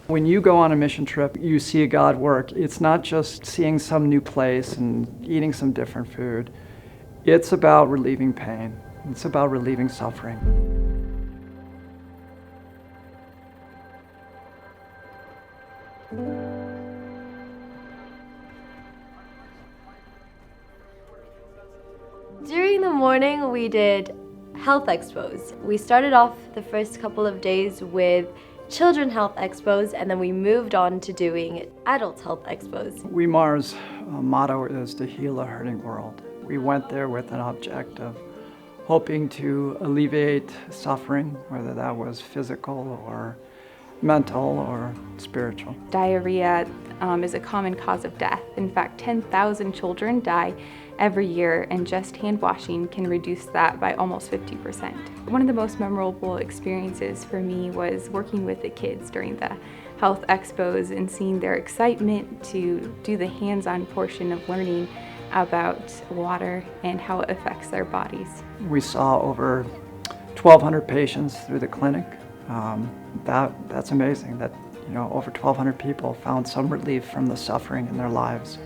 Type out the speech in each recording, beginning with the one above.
When you go on a mission trip, you see God work. It's not just seeing some new place and eating some different food. It's about relieving pain. It's about relieving suffering. During the morning, we did health expos. We started off the first couple of days with children health expos, and then we moved on to doing adult health expos. Weimar's motto is to heal a hurting world. We went there with an objective, hoping to alleviate suffering, whether that was physical or mental or spiritual. Diarrhea is a common cause of death. In fact, 10,000 children die every year, and just hand washing can reduce that by almost 50%. One of the most memorable experiences for me was working with the kids during the health expos and seeing their excitement to do the hands-on portion of learning about water and how it affects their bodies. We saw over 1,200 patients through the clinic. That's amazing that over 1,200 people found some relief from the suffering in their lives.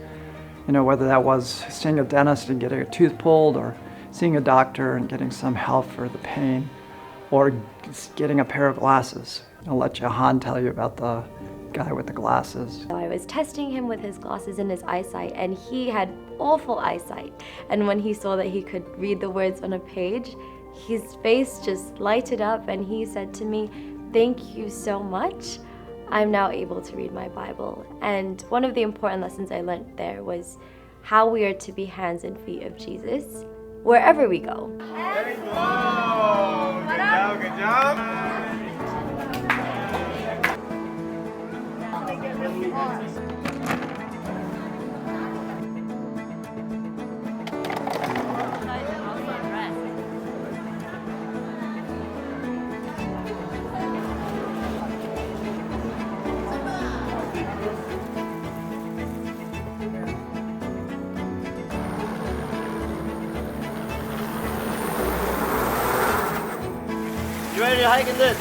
Whether that was seeing a dentist and getting a tooth pulled, or seeing a doctor and getting some help for the pain, or just getting a pair of glasses. I'll let Johan tell you about the guy with the glasses. I was testing him with his glasses and his eyesight, and he had awful eyesight. And when he saw that he could read the words on a page, his face just lighted up, and he said to me, "Thank you so much. I'm now able to read my Bible." And one of the important lessons I learned there was how we are to be hands and feet of Jesus wherever we go. Let's go! Good job, good job. You ready to hike in this?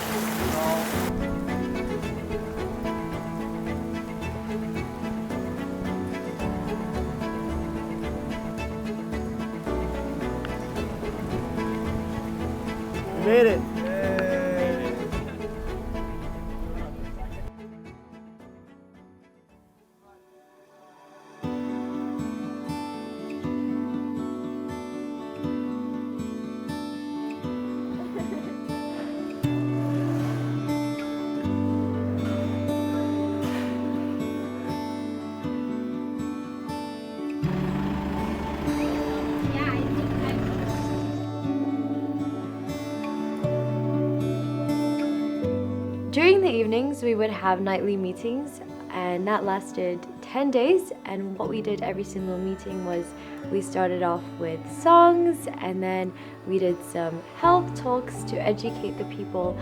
You made it. Yay. During the evenings, we would have nightly meetings, and that lasted 10 days. And what we did every single meeting was we started off with songs, and then we did some health talks to educate the people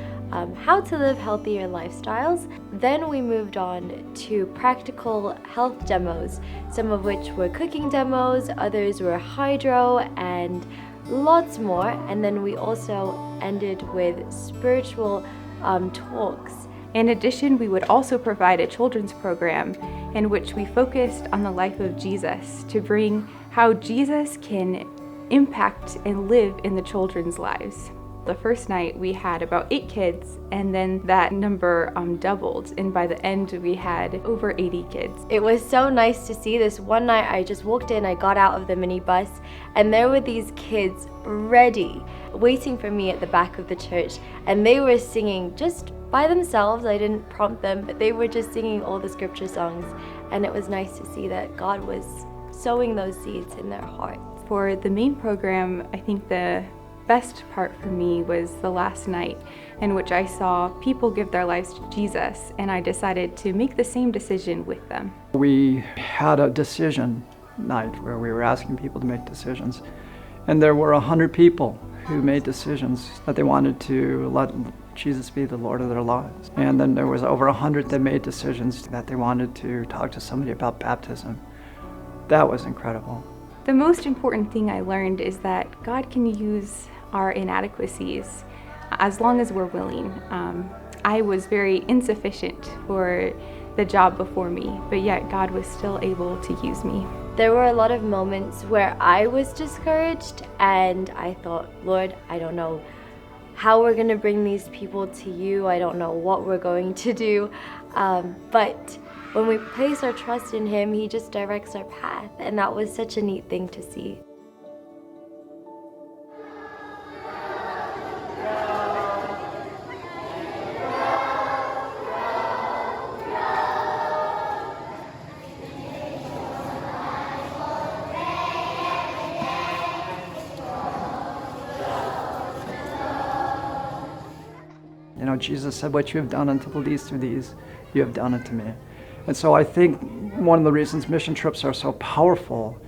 how to live healthier lifestyles. Then we moved on to practical health demos, some of which were cooking demos, others were hydro, and lots more. And then we also ended with spiritual talks. In addition, we would also provide a children's program in which we focused on the life of Jesus to bring how Jesus can impact and live in the children's lives. The first night we had about 8 kids, and then that number doubled, and by the end we had over 80 kids. It was so nice to see this. One night I just walked in, I got out of the minibus, and there were these kids ready, waiting for me at the back of the church, and they were singing just by themselves. I didn't prompt them, but they were just singing all the scripture songs, and it was nice to see that God was sowing those seeds in their hearts. For the main program, I think the best part for me was the last night, in which I saw people give their lives to Jesus, and I decided to make the same decision with them. We had a decision night where we were asking people to make decisions, and there were 100 people who made decisions that they wanted to let Jesus be the Lord of their lives. And then there was over 100 that made decisions that they wanted to talk to somebody about baptism. That was incredible. The most important thing I learned is that God can use our inadequacies as long as we're willing. I was very insufficient for the job before me, but yet God was still able to use me. There were a lot of moments where I was discouraged and I thought, Lord, I don't know how we're going to bring these people to you. I don't know what we're going to do. But when we place our trust in Him, He just directs our path. And that was such a neat thing to see. You know, Jesus said, what you have done unto the least of these, you have done unto me. And so I think one of the reasons mission trips are so powerful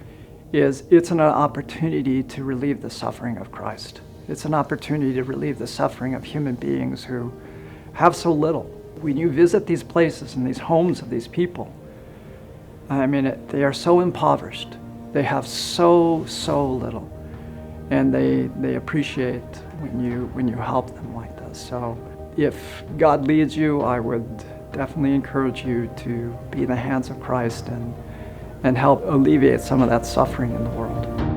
is it's an opportunity to relieve the suffering of Christ. It's an opportunity to relieve the suffering of human beings who have so little. When you visit these places and these homes of these people, I mean, they are so impoverished. They have so little. And they appreciate when you help them like this. So if God leads you, I would definitely encourage you to be in the hands of Christ and help alleviate some of that suffering in the world.